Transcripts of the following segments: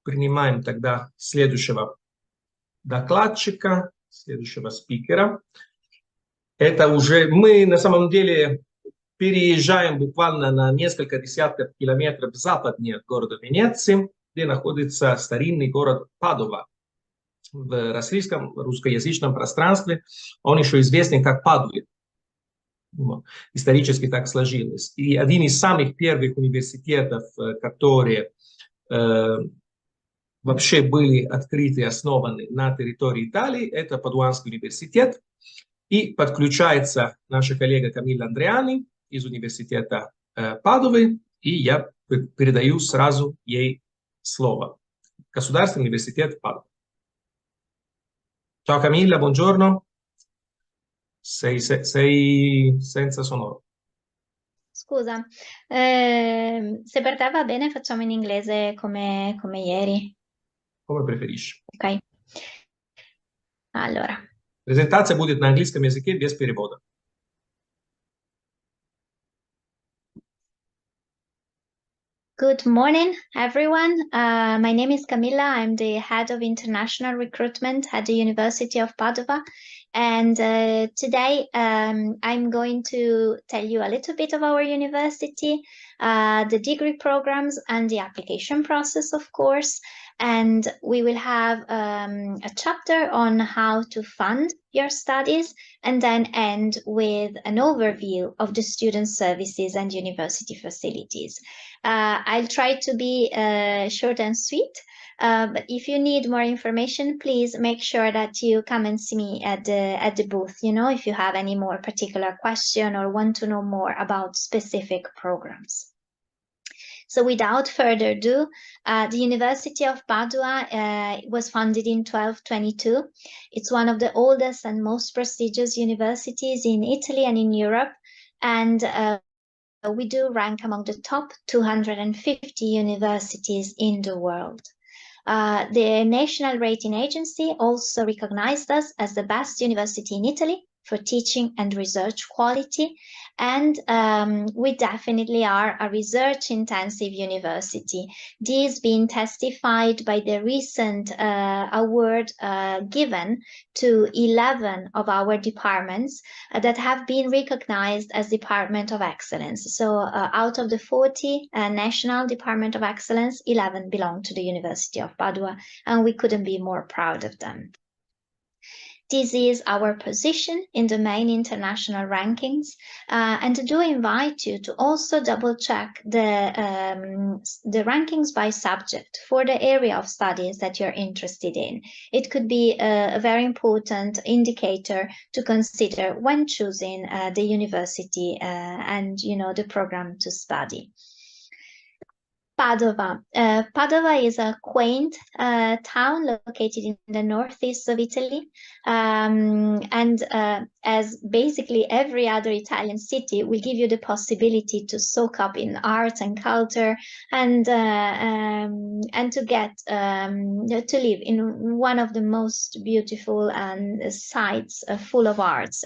Принимаем тогда следующего докладчика, следующего спикера. Это уже мы на самом деле переезжаем буквально на несколько десятков километров западнее от города Венеции, где находится старинный город Падова. В российском, русскоязычном пространстве он еще известен как Падуя. Исторически так сложилось. И один из самых первых университетов, которые вообще были открыты и основаны на территории Италии, это Падуанский университет. И подключается наша коллега Камилла Андреани из университета Падовы, и я передаю сразу ей слово. Государственный университет Падова. Ciao Camilla, buongiorno. Sei senza sonoro. Scusa, se per te va bene facciamo in inglese come ieri. Come preferisci. Ok. Allora. Презентация будет на английском языке без перевода. Good morning, everyone. My name is Camilla. I'm the head of international recruitment at the University of Padova. And today I'm going to tell you a little bit of our university, the degree programs and the application process, of course. And we will have a chapter on how to fund your studies and then end with an overview of the student services and university facilities. I'll try to be short and sweet, but if you need more information, please make sure that you come and see me at the booth, if you have any more particular question or want to know more about specific programs. So without further ado, the University of Padua was founded in 1222. It's one of the oldest and most prestigious universities in Italy and in Europe. And we do rank among the top 250 universities in the world. The National Rating Agency also recognized us as the best university in Italy for teaching and research quality. And we definitely are a research-intensive university. This being testified by the recent award given to 11 of our departments that have been recognized as Department of Excellence. So out of the 40 National Department of Excellence, 11 belong to the University of Padua, and we couldn't be more proud of them. This is our position in the main international rankings, and I do invite you to also double check the rankings by subject for the area of studies that you're interested in. It could be a very important indicator to consider when choosing the university and the program to study. Padova. Padova is a quaint town located in the northeast of Italy, and as basically every other Italian city, will give you the possibility to soak up in art and culture, and to get to live in one of the most beautiful sites full of arts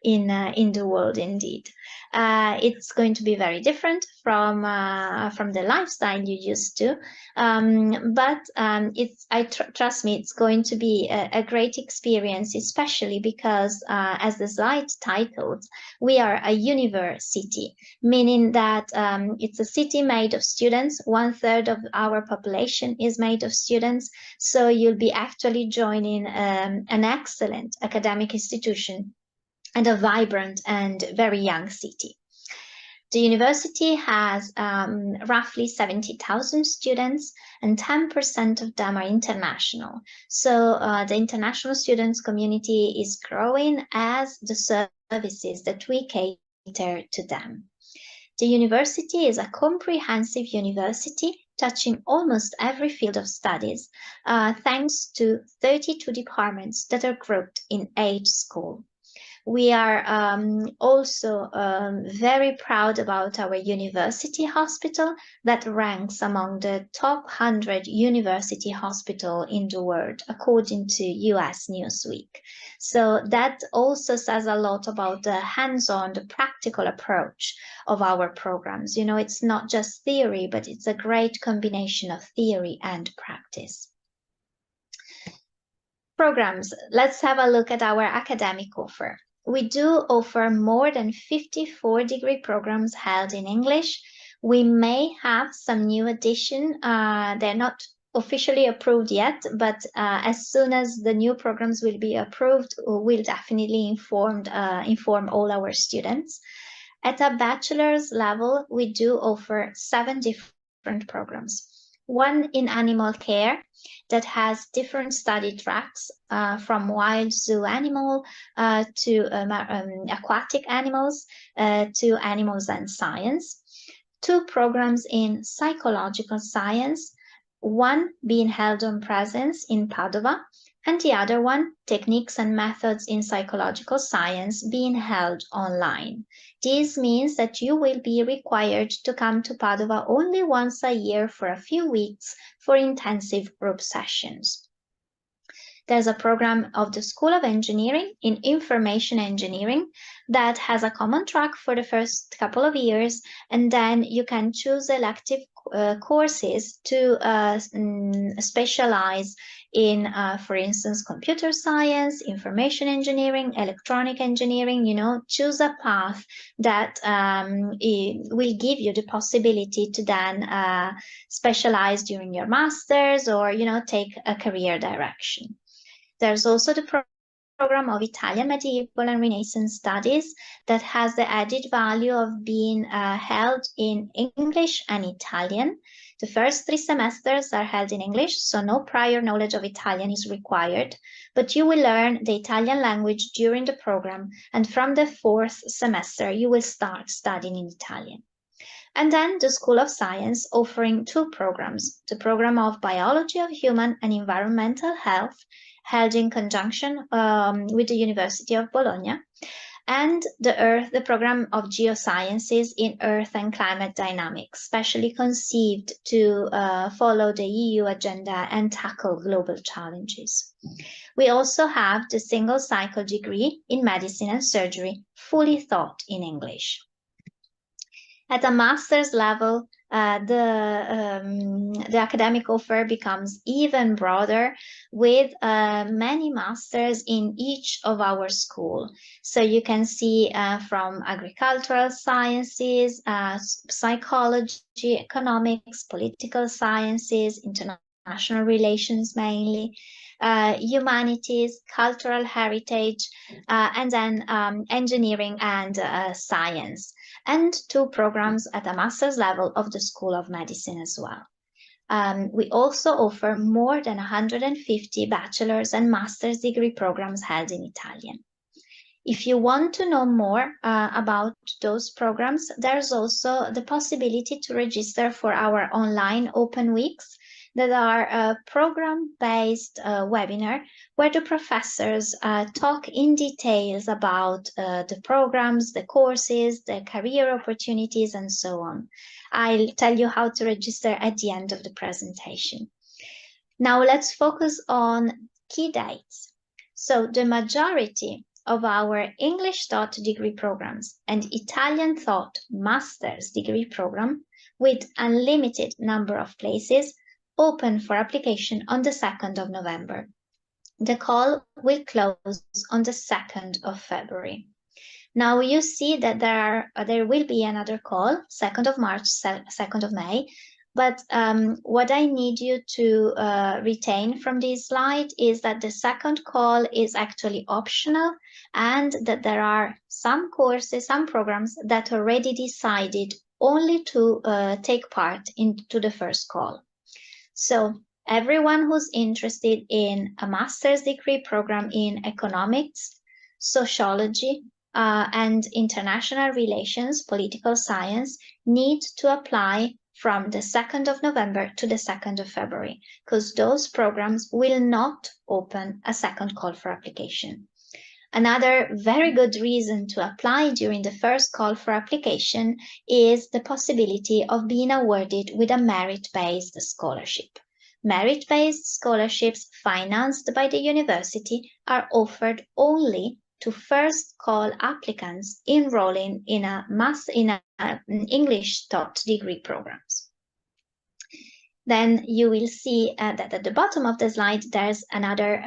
in the world, indeed. It's going to be very different from the lifestyle you used to, but trust me, it's going to be a great experience, especially because as the slide titled, we are a university, meaning that it's a city made of students. 1/3 of our population is made of students, so you'll be actually joining an excellent academic institution and a vibrant and very young city. The university has roughly 70,000 students, and 10% of them are international. So the international students community is growing as the services that we cater to them. The university is a comprehensive university touching almost every field of studies, thanks to 32 departments that are grouped in 8 schools. We are also very proud about our university hospital that ranks among the top 100 university hospital in the world, according to US Newsweek. So that also says a lot about the hands-on, the practical approach of our programs. You know, it's not just theory, but it's a great combination of theory and practice. Programs. Let's have a look at our academic offer. We do offer more than 54 degree programs held in English. We may have some new addition. They're not officially approved yet, but as soon as the new programs will be approved, we'll definitely inform all our students. At a bachelor's level, we do offer 7 different programs. One in animal care that has different study tracks from wild zoo animal to aquatic animals to animals and science. 2 programs in psychological science, one being held on presence in Padova, and the other one, techniques and methods in psychological science, being held online. This means that you will be required to come to Padova only once a year for a few weeks for intensive group sessions. There's a program of the School of Engineering in Information Engineering that has a common track for the first couple of years, and then you can choose elective courses to specialize in, for instance, computer science, information engineering, electronic engineering. You know, choose a path that will give you the possibility to then specialize during your master's or, you know, take a career direction. There's also the program of Italian Medieval and Renaissance Studies that has the added value of being held in English and Italian. The first 3 semesters are held in English, so no prior knowledge of Italian is required, but you will learn the Italian language during the program, and from the 4th semester you will start studying in Italian. And then the School of Science offering 2 programs, the program of Biology of Human and Environmental Health, held in conjunction with the University of Bologna, and the program of Geosciences in Earth and Climate Dynamics, specially conceived to follow the EU agenda and tackle global challenges. We also have the single cycle degree in Medicine and Surgery, fully taught in English. At a master's level, the academic offer becomes even broader with many masters in each of our school. So you can see from agricultural sciences, psychology, economics, political sciences, international relations mainly, humanities, cultural heritage, and then engineering and science, and 2 programs at a master's level of the School of Medicine as well. We also offer more than 150 bachelor's and master's degree programs held in Italian. If you want to know more about those programs, there's also the possibility to register for our online open weeks that are a program-based webinar where the professors talk in details about the programs, the courses, the career opportunities, and so on. I'll tell you how to register at the end of the presentation. Now let's focus on key dates. So the majority of our English taught degree programs and Italian taught master's degree program with unlimited number of places open for application on the 2nd of November. The call will close on the 2nd of February. Now you see that there will be another call, 2nd of March, 2nd of May, but what I need you to retain from this slide is that the second call is actually optional, and that there are some courses, some programs that already decided only to take part into the first call. So everyone who's interested in a master's degree program in economics, sociology, and international relations, political science, needs to apply from the 2nd of November to the 2nd of February, because those programs will not open a second call for application. Another very good reason to apply during the first call for application is the possibility of being awarded with a merit-based scholarship. Merit-based scholarships financed by the university are offered only to first call applicants enrolling in English taught degree programs. Then you will see that at the bottom of the slide, there's another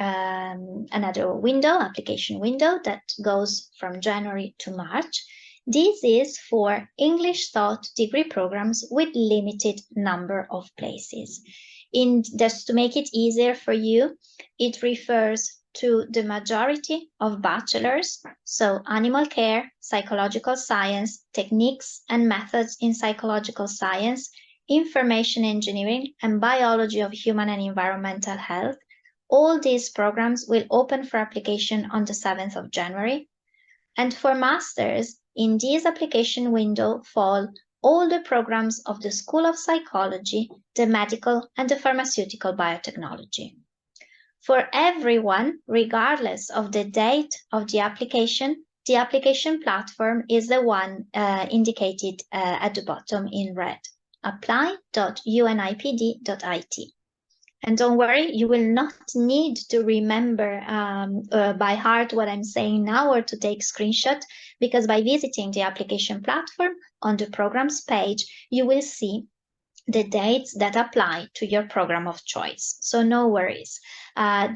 window, application window, that goes from January to March. This is for English taught degree programs with limited number of places. Just to make it easier for you, it refers to the majority of bachelors, so animal care, psychological science, techniques and methods in psychological science, information engineering, and biology of human and environmental health. All these programs will open for application on the 7th of January. And for masters, in this application window fall all the programs of the School of Psychology, the medical, and the pharmaceutical biotechnology. For everyone, regardless of the date of the application platform is the one indicated at the bottom in red. apply.unipd.it. And don't worry, you will not need to remember by heart what I'm saying now or to take screenshot, because by visiting the application platform on the programs page, you will see the dates that apply to your program of choice. So no worries.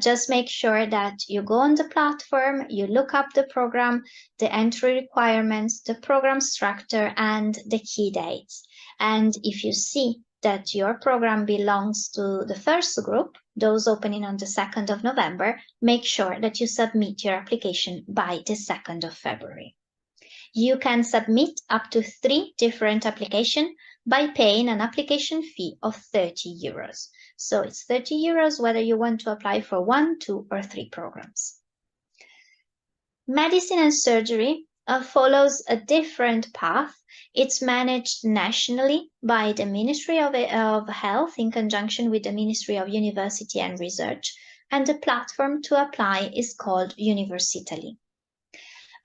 Just make sure that you go on the platform, you look up the program, the entry requirements, the program structure, and the key dates. And if you see that your program belongs to the first group, those opening on the 2nd of November, make sure that you submit your application by the 2nd of February. You can submit up to 3 different applications by paying an application fee of 30 euros. So it's 30 euros whether you want to apply for 1, 2, or 3 programs. Medicine and surgery follows a different path. It's managed nationally by the Ministry of Health in conjunction with the Ministry of University and Research, and the platform to apply is called Università.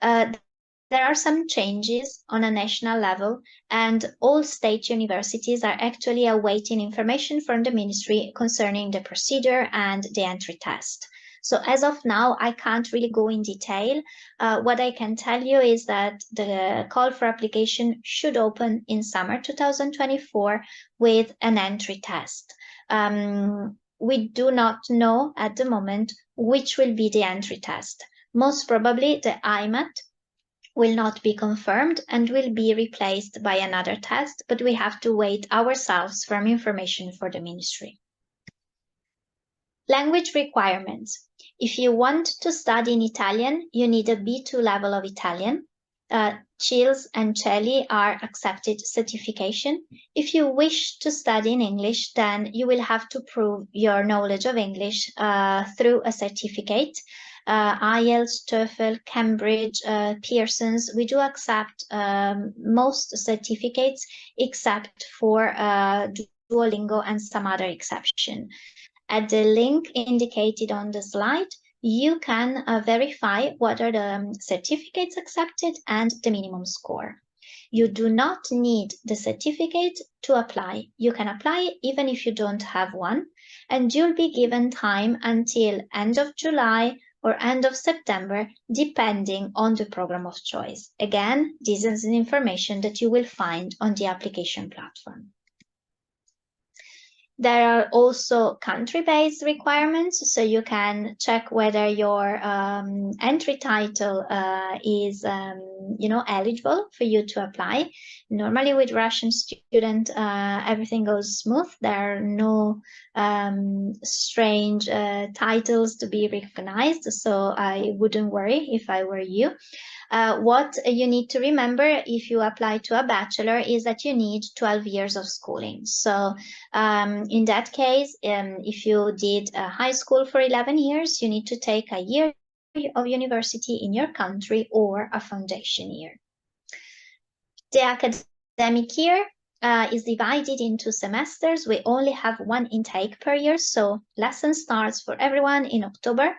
There are some changes on a national level, and all state universities are actually awaiting information from the ministry concerning the procedure and the entry test. So as of now, I can't really go in detail. What I can tell you is that the call for application should open in summer 2024 with an entry test. We do not know at the moment which will be the entry test. Most probably the IMAT will not be confirmed and will be replaced by another test, but we have to wait ourselves for information for the ministry. Language requirements. If you want to study in Italian, you need a B2 level of Italian. CILS and CELI are accepted certification. If you wish to study in English, then you will have to prove your knowledge of English through a certificate. IELTS, TOEFL, Cambridge, Pearson's. We do accept most certificates except for Duolingo and some other exception. At the link indicated on the slide, you can verify what are the certificates accepted and the minimum score. You do not need the certificate to apply. You can apply even if you don't have one, and you'll be given time until end of July or end of September, depending on the program of choice. Again, this is an information that you will find on the application platform. There are also country-based requirements, so you can check whether your entry title is, eligible for you to apply. Normally, with Russian student, everything goes smooth. There are no strange titles to be recognized, so I wouldn't worry if I were you. What you need to remember if you apply to a bachelor is that you need 12 years of schooling. So in that case, if you did high school for 11 years, you need to take a year of university in your country or a foundation year. The academic year is divided into semesters. We only have one intake per year, so lesson starts for everyone in October.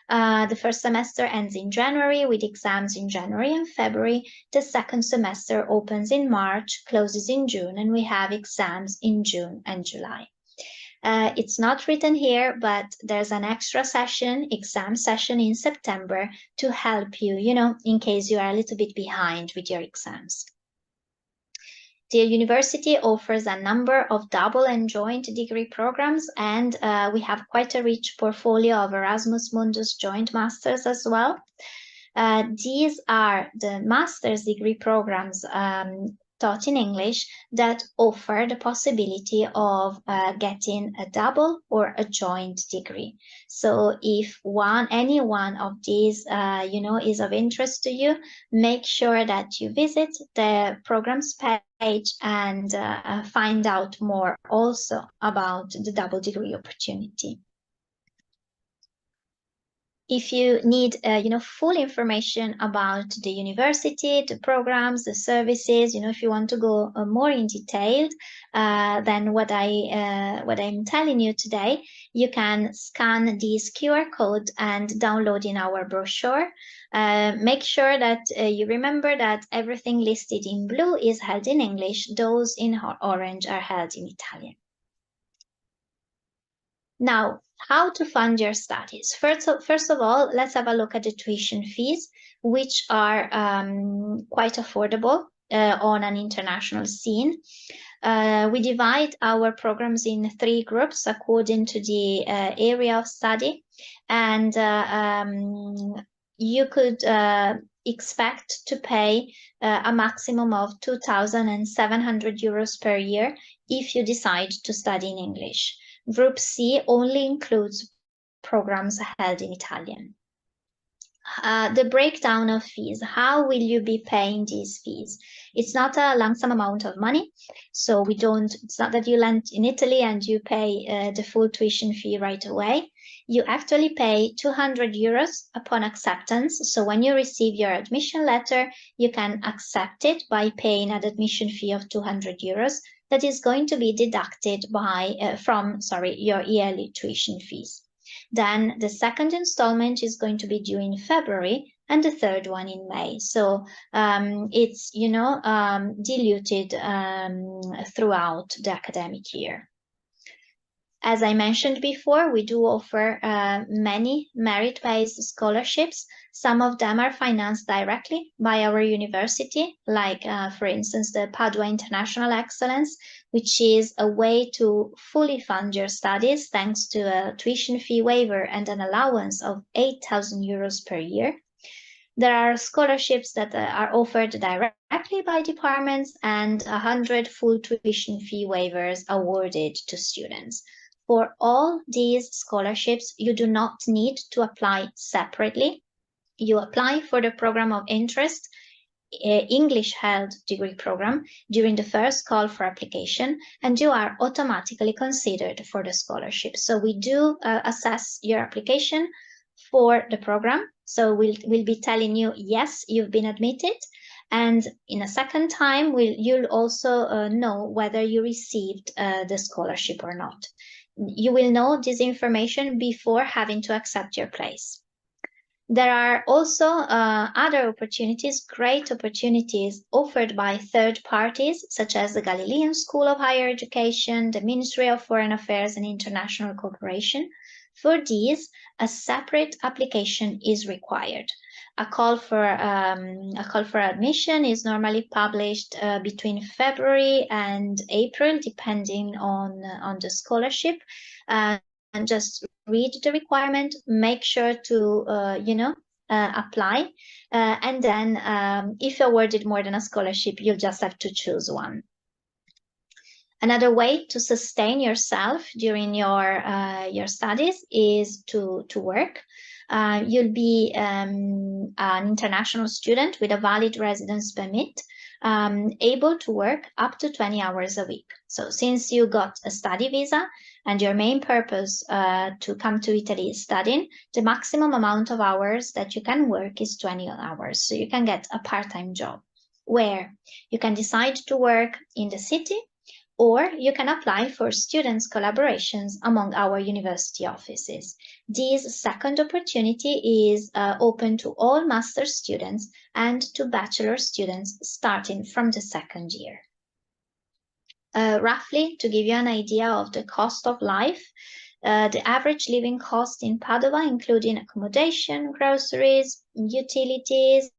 The first semester ends in January with exams in January and February. The second semester opens in March, closes in June, and we have exams in June and July. It's not written here, but there's an extra session, exam session in September to help you, in case you are a little bit behind with your exams. The university offers a number of double and joint degree programs, and we have quite a rich portfolio of Erasmus Mundus joint masters as well. These are the master's degree programs taught in English that offer the possibility of getting a double or a joint degree. So if any one of these, is of interest to you, make sure that you visit the programs page and find out more also about the double degree opportunity. If you need, full information about the university, the programs, the services, if you want to go more in detail than what I'm telling you today, you can scan this QR code and download in our brochure. Make sure that you remember that everything listed in blue is held in English. Those in orange are held in Italian. Now, how to fund your studies? First of all, let's have a look at the tuition fees, which are quite affordable on an international scene. We divide our programs in 3 groups according to the area of study, and you could expect to pay a maximum of 2,700 euros per year if you decide to study in English. Group C only includes programs held in Italian. The breakdown of fees. How will you be paying these fees? It's not a lump sum amount of money, so it's not that you land in Italy and you pay the full tuition fee right away. You actually pay 200 euros upon acceptance. So when you receive your admission letter, you can accept it by paying an admission fee of 200 euros. That is going to be deducted from your yearly tuition fees. Then the second installment is going to be due in February and the third one in May. So it's, diluted throughout the academic year. As I mentioned before, we do offer many merit-based scholarships. Some of them are financed directly by our university, like, for instance, the Padova International Excellence, which is a way to fully fund your studies thanks to a tuition fee waiver and an allowance of 8,000 euros per year. There are scholarships that are offered directly by departments and 100 full tuition fee waivers awarded to students. For all these scholarships, you do not need to apply separately. You apply for the program of interest, English held degree program, during the first call for application, and you are automatically considered for the scholarship. So we do assess your application for the program. So we'll be telling you, yes, you've been admitted. And in a second time, you'll also know whether you received the scholarship or not. You will know this information before having to accept your place. There are also other opportunities, great opportunities offered by third parties, such as the Galilean School of Higher Education, the Ministry of Foreign Affairs and International Cooperation. For these, a separate application is required. A call for admission is normally published between February and April, depending on the scholarship. And just read the requirement, make sure to apply, and then if awarded more than a scholarship, you'll just have to choose one. Another way to sustain yourself during your studies is to work. You'll be an international student with a valid residence permit, able to work up to 20 hours a week. So since you got a study visa and your main purpose to come to Italy is studying, the maximum amount of hours that you can work is 20 hours. So you can get a part-time job where you can decide to work in the city or you can apply for students' collaborations among our university offices. This second opportunity is open to all master students and to bachelor students starting from the second year. Roughly, to give you an idea of the cost of life, the average living cost in Padova, including accommodation, groceries, utilities,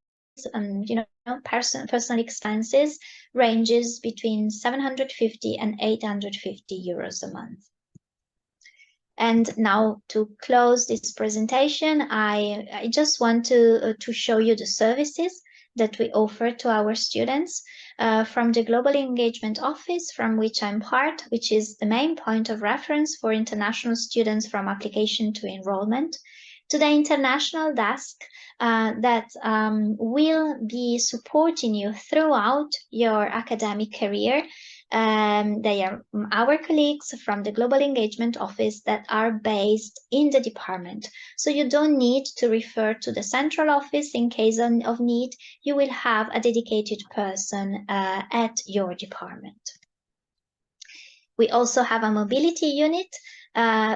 and personal expenses, ranges between 750 and 850 euros a month. And now, to close this presentation, I just want to show you the services that we offer to our students from the Global Engagement Office, from which I'm part, which is the main point of reference for international students from application to enrollment, to the international desk that will be supporting you throughout your academic career. They are our colleagues from the Global Engagement Office that are based in the department. So you don't need to refer to the central office in case of need. You will have a dedicated person at your department. We also have a mobility unit.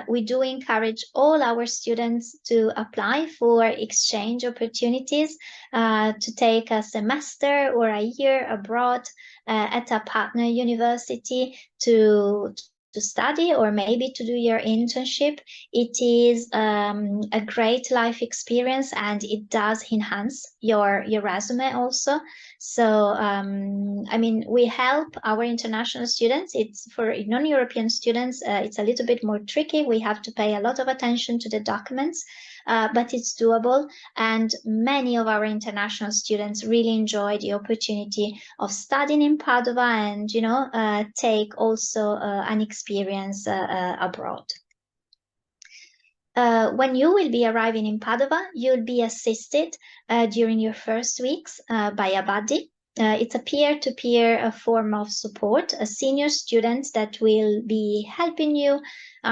We do encourage all our students to apply for exchange opportunities, to take a semester or a year abroad at a partner university to study or maybe to do your internship. It is a great life experience, and it does enhance your resume also. So, I mean, we help our international students. It's for non-European students, it's a little bit more tricky. We have to pay a lot of attention to the documents, but it's doable. And many of our international students really enjoy the opportunity of studying in Padova and, take also an experience abroad. When you will be arriving in Padova, you'll be assisted during your first weeks by a buddy. It's a peer-to-peer form of support, a senior student that will be helping you,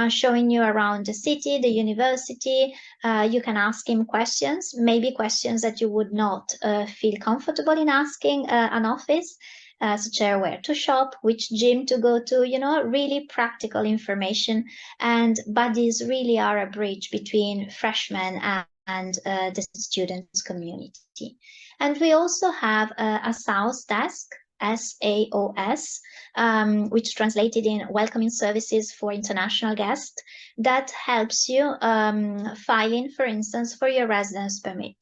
showing you around the city, the university. You can ask him questions, maybe questions that you would not feel comfortable in asking an office. Such as where to shop, which gym to go to, really practical information. And buddies really are a bridge between freshmen and the students' community. And we also have a SAOS desk, SAOS, which translated in Welcoming Services for International Guests, that helps you filing, for instance, for your residence permit.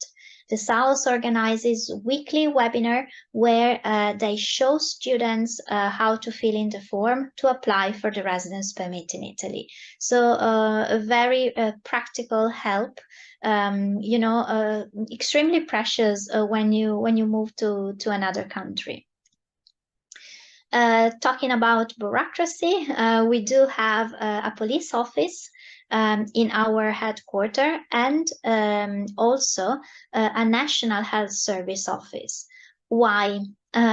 The SAOS organizes weekly webinar where they show students how to fill in the form to apply for the residence permit in Italy. So a very practical help, extremely precious when you move to another country. Talking about bureaucracy, we do have a police office in our headquarters, and also a National Health Service office. Why?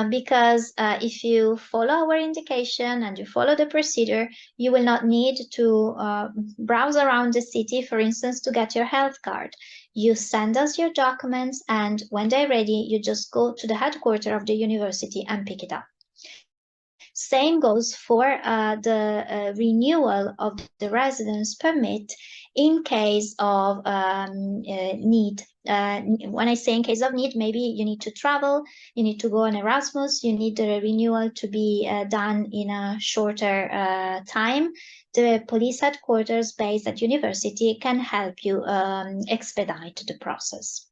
Because if you follow our indication and you follow the procedure, you will not need to browse around the city, for instance, to get your health card. You send us your documents, and when they're ready, you just go to the headquarters of the university and pick it up. Same goes for the renewal of the residence permit in case of need. When I say in case of need, maybe you need to travel, you need to go on Erasmus, you need the renewal to be done in a shorter time. The police headquarters based at university can help you expedite the process.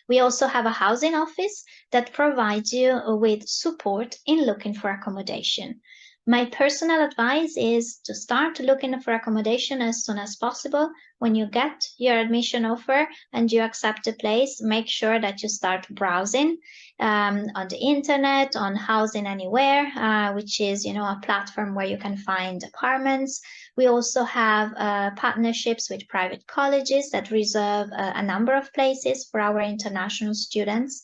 We also have a housing office that provides you with support in looking for accommodation. My personal advice is to start looking for accommodation as soon as possible. When you get your admission offer and you accept a place, make sure that you start browsing on the internet, on Housing Anywhere, which is, a platform where you can find apartments. We also have partnerships with private colleges that reserve a number of places for our international students.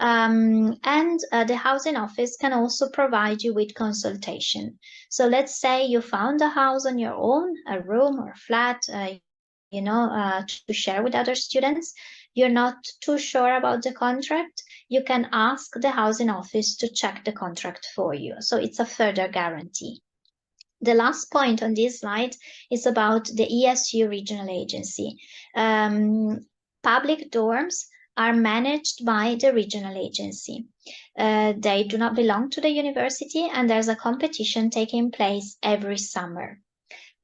And the housing office can also provide you with consultation. So let's say you found a house on your own, a room or flat, to share with other students. You're not too sure about the contract. you can ask the housing office to check the contract for you. So it's a further guarantee. The last point on this slide is about the ESU regional agency. Public dorms are managed by the regional agency. They do not belong to the university, and there's a competition taking place every summer.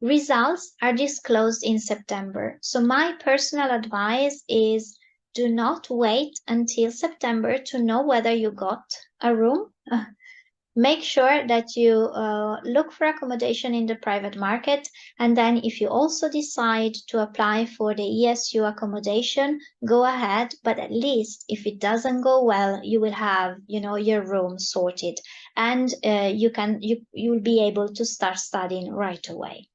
Results are disclosed in September. So my personal advice is, do not wait until September to know whether you got a room. Make sure that you look for accommodation in the private market, and then if you also decide to apply for the ESU accommodation, go ahead, but at least if it doesn't go well, you will have, you know, your room sorted, and you'll be able to start studying right away.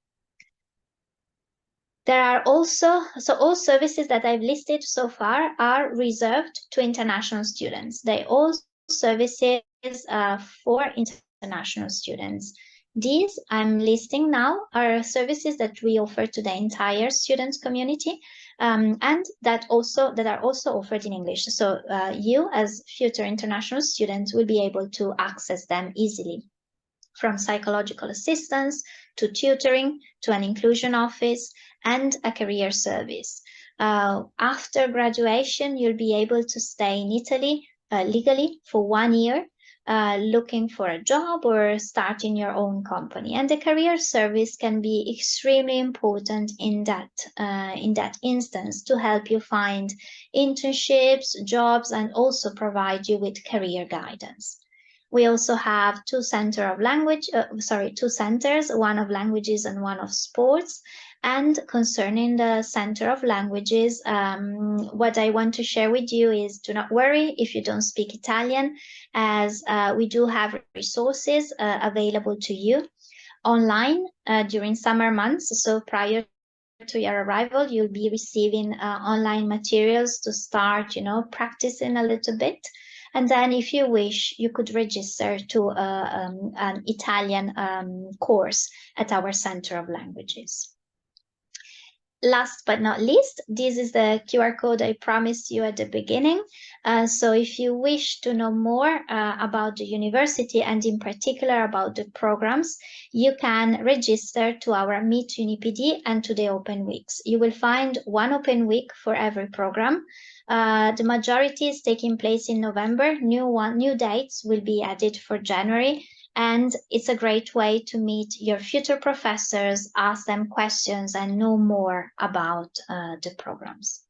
There are also, so all services that I've listed so far are reserved to international students. They all services for international students. These I'm listing now are services that we offer to the entire students community, and that are also offered in English. So you as future international students will be able to access them easily, from psychological assistance to tutoring to an inclusion office and a career service. After graduation, you'll be able to stay in Italy legally for 1 year, looking for a job or starting your own company. And the career service can be extremely important in that instance, to help you find internships, jobs, and also provide you with career guidance. We also have two centers, one of languages and one of sports. And concerning the Center of Languages, what I want to share with you is, do not worry if you don't speak Italian, as we do have resources available to you online during summer months. So prior to your arrival, you'll be receiving online materials to start, you know, practicing a little bit. And then if you wish, you could register to an Italian course at our Center of Languages. Last but not least, this is the QR code I promised you at the beginning. So if you wish to know more about the university, and in particular about the programs, you can register to our Meet UniPD and to the Open Weeks. You will find one Open Week for every program. The majority is taking place in November. New dates will be added for January. And it's a great way to meet your future professors, ask them questions, and know more about the programs.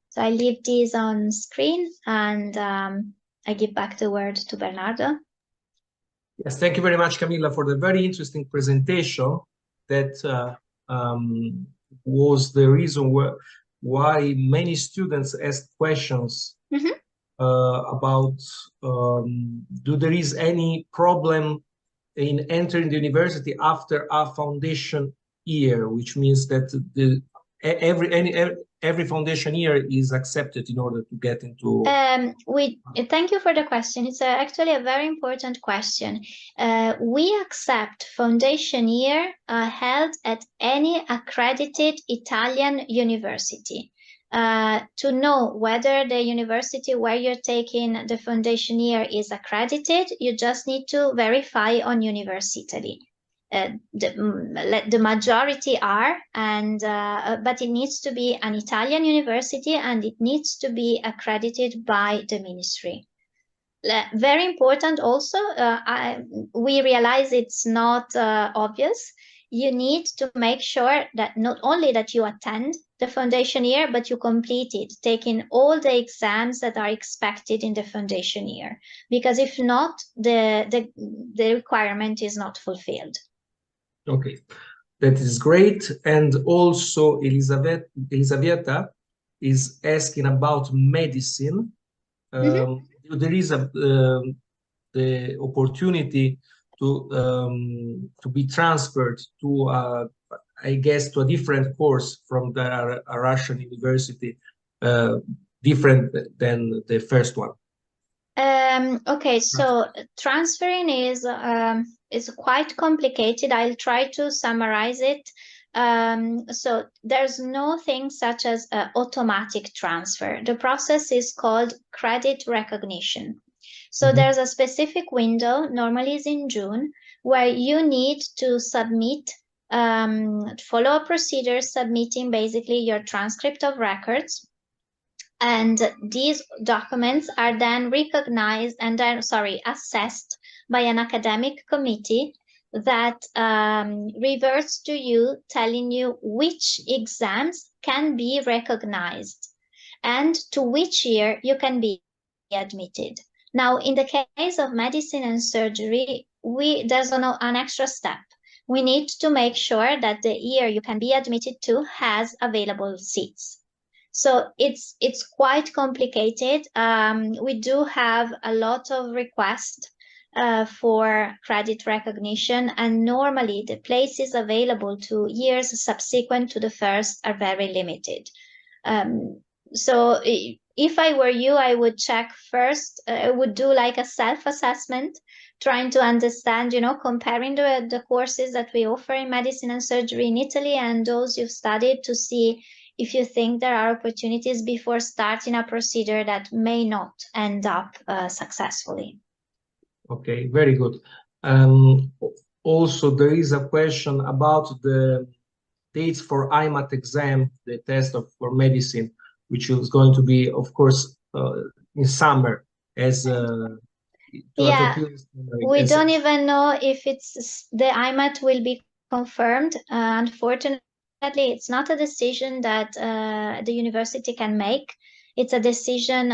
So I leave these on screen, and I give back the word to Bernardo. Yes, thank you very much, Camilla, for the very interesting presentation. That was the reason why many students asked questions. Mm-hmm. About do there is any problem in entering the university after a foundation year, which means that every foundation year is accepted in order to get into. Thank you for the question. It's actually a very important question. We accept foundation year held at any accredited Italian university. To know whether the university where you're taking the foundation year is accredited, you just need to verify on Università. The majority are, and but it needs to be an Italian university, and it needs to be accredited by the ministry. Very important also, we realize it's not obvious. You need to make sure that not only that you attend the foundation year, but you complete it, taking all the exams that are expected in the foundation year. Because if not, the requirement is not fulfilled. Okay, that is great. And also Elisaveta is asking about medicine. Mm-hmm. There is the opportunity to be transferred to I guess to a different course from the Russian university, different than the first one. Okay, so transferring is quite complicated. I'll try to summarize it. so there's no thing such as automatic transfer. The process is called credit recognition. So there's a specific window, normally is in June, where you need to submit, follow a procedure submitting basically your transcript of records. And these documents are then recognized and then, assessed by an academic committee that reverts to you, telling you which exams can be recognized and to which year you can be admitted. Now, in the case of medicine and surgery, there's an extra step. We need to make sure that the year you can be admitted to has available seats. So it's quite complicated. We do have a lot of requests for credit recognition, and normally the places available to years subsequent to the first are very limited. So if I were you, I would check first, I would do like a self-assessment, trying to understand, comparing the courses that we offer in medicine and surgery in Italy and those you've studied, to see if you think there are opportunities before starting a procedure that may not end up successfully. Okay, very good. Also, there is a question about the dates for IMAT exam, the test for medicine, which is going to be, of course, in summer. We don't even know if the IMAT will be confirmed. Unfortunately, it's not a decision that the university can make. It's a decision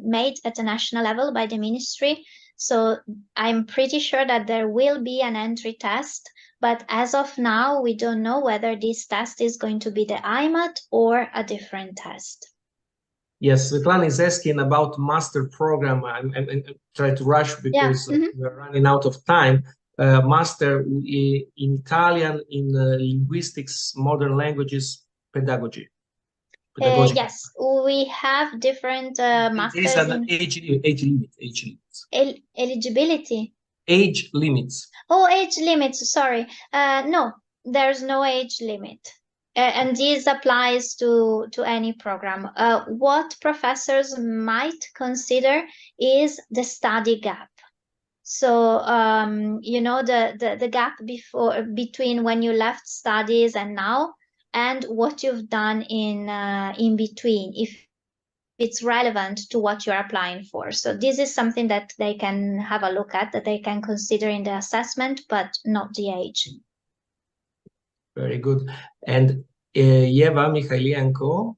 made at a national level by the ministry. So I'm pretty sure that there will be an entry test, but as of now, we don't know whether this test is going to be the IMAT or a different test. Yes, Svetlana is asking about master program. I'm trying to rush because we're running out of time. Master in Italian, in linguistics, modern languages, pedagogy. Yes, we have different masters. There is an age limit. Eligibility. Age limits. Oh, age limits. Sorry. No, there's no age limit. And this applies to any program. What professors might consider is the study gap. So, the gap between when you left studies and now, and what you've done in between, if it's relevant to what you're applying for. So this is something that they can have a look at, that they can consider in the assessment, but not the age. Very good. And Eva Mikhailenko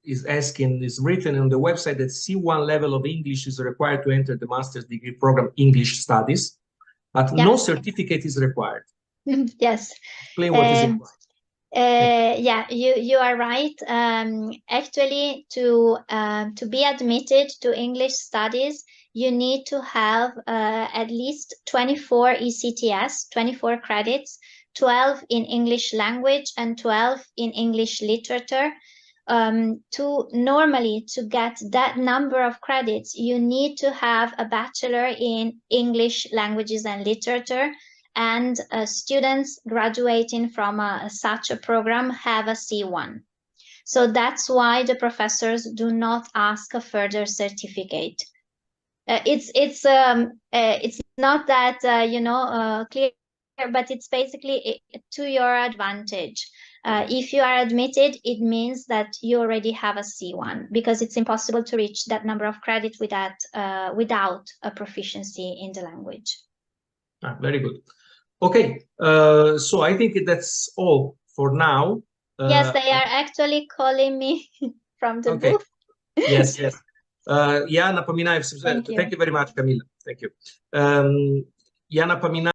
is asking, is written on the website that C1 level of English is required to enter the master's degree program English studies, but no certificate is required. Yes. Explain what is required. Yeah, you are right. Actually, to be admitted to English studies, you need to have at least 24 ECTS, 24 credits, 12 in English language and 12 in English literature. To get that number of credits, you need to have a bachelor in English languages and literature, and students graduating from such a program have a C1. So that's why the professors do not ask a further certificate. It's not that clear, but it's basically to your advantage. If you are admitted, it means that you already have a C1, because it's impossible to reach that number of credits without a proficiency in the language. Very good. Okay, so I think that's all for now. Yes, they are actually calling me from the booth. Yes. Jana Paminaev, thank you very much, Camila. Thank you. Jana Paminaev.